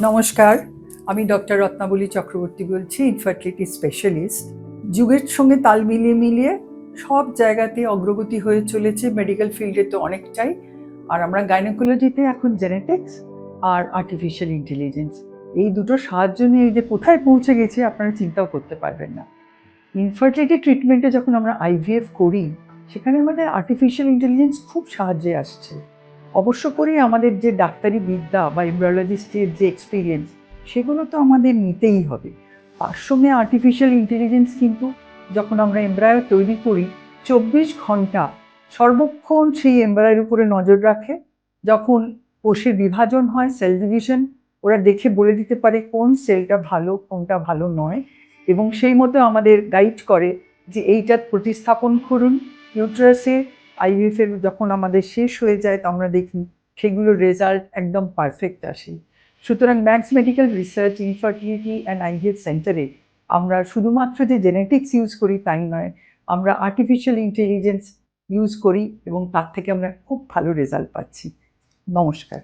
নমস্কার, আমি ডক্টর রত্নাবলী চক্রবর্তী বলছি, ইনফার্টিলিটি স্পেশালিস্ট। যুগের সঙ্গে তাল মিলিয়ে মিলিয়ে সব জায়গাতে অগ্রগতি হয়ে চলেছে, মেডিকেল ফিল্ডে তো অনেকটাই। আর আমরা গাইনোকোলজিতে এখন জেনেটিক্স আর আর্টিফিশিয়াল ইন্টেলিজেন্স, এই দুটো সাহায্য নিয়ে যে কোথায় পৌঁছে গেছি আপনারা চিন্তাও করতে পারবেন না। ইনফার্টিলিটি ট্রিটমেন্টে যখন আমরা আইভিএফ করি, সেখানে আমাদের আর্টিফিশিয়াল ইন্টেলিজেন্স খুব সাহায্যে আসছে। অবশ্য করে আমাদের যে ডাক্তারি বিদ্যা বা এমব্রায়োলজিস্টের যে এক্সপিরিয়েন্স, সেগুলো তো আমাদের নিতেই হবে। তার সঙ্গে আর্টিফিশিয়াল ইন্টেলিজেন্স কিন্তু যখন আমরা এমব্রায়ো তৈরি করি, 24 ঘন্টা সর্বক্ষণ সেই এমব্রায়োর উপরে নজর রাখে। যখন কোষের বিভাজন হয়, সেল ডিভিশন, ওরা দেখে বলে দিতে পারে কোন সেলটা ভালো, কোনটা ভালো নয়, এবং সেই মতো আমাদের গাইড করে যে এইটা প্রতিস্থাপন করুন ইউট্রাসে। আইভিএফ এর যখন আমাদের শেষ হয়ে যায়, তো আমরা দেখি সেগুলোর রেজাল্ট একদম পারফেক্ট আসে। সুতরাং max medical research infertility and IVF সেন্টারে আমরা শুধুমাত্র যে জেনেটিক্স ইউজ করি তাই নয়, আমরা আর্টিফিশিয়াল ইন্টেলিজেন্স ইউজ করি এবং তার থেকে আমরা খুব ভালো রেজাল্ট পাচ্ছি। নমস্কার।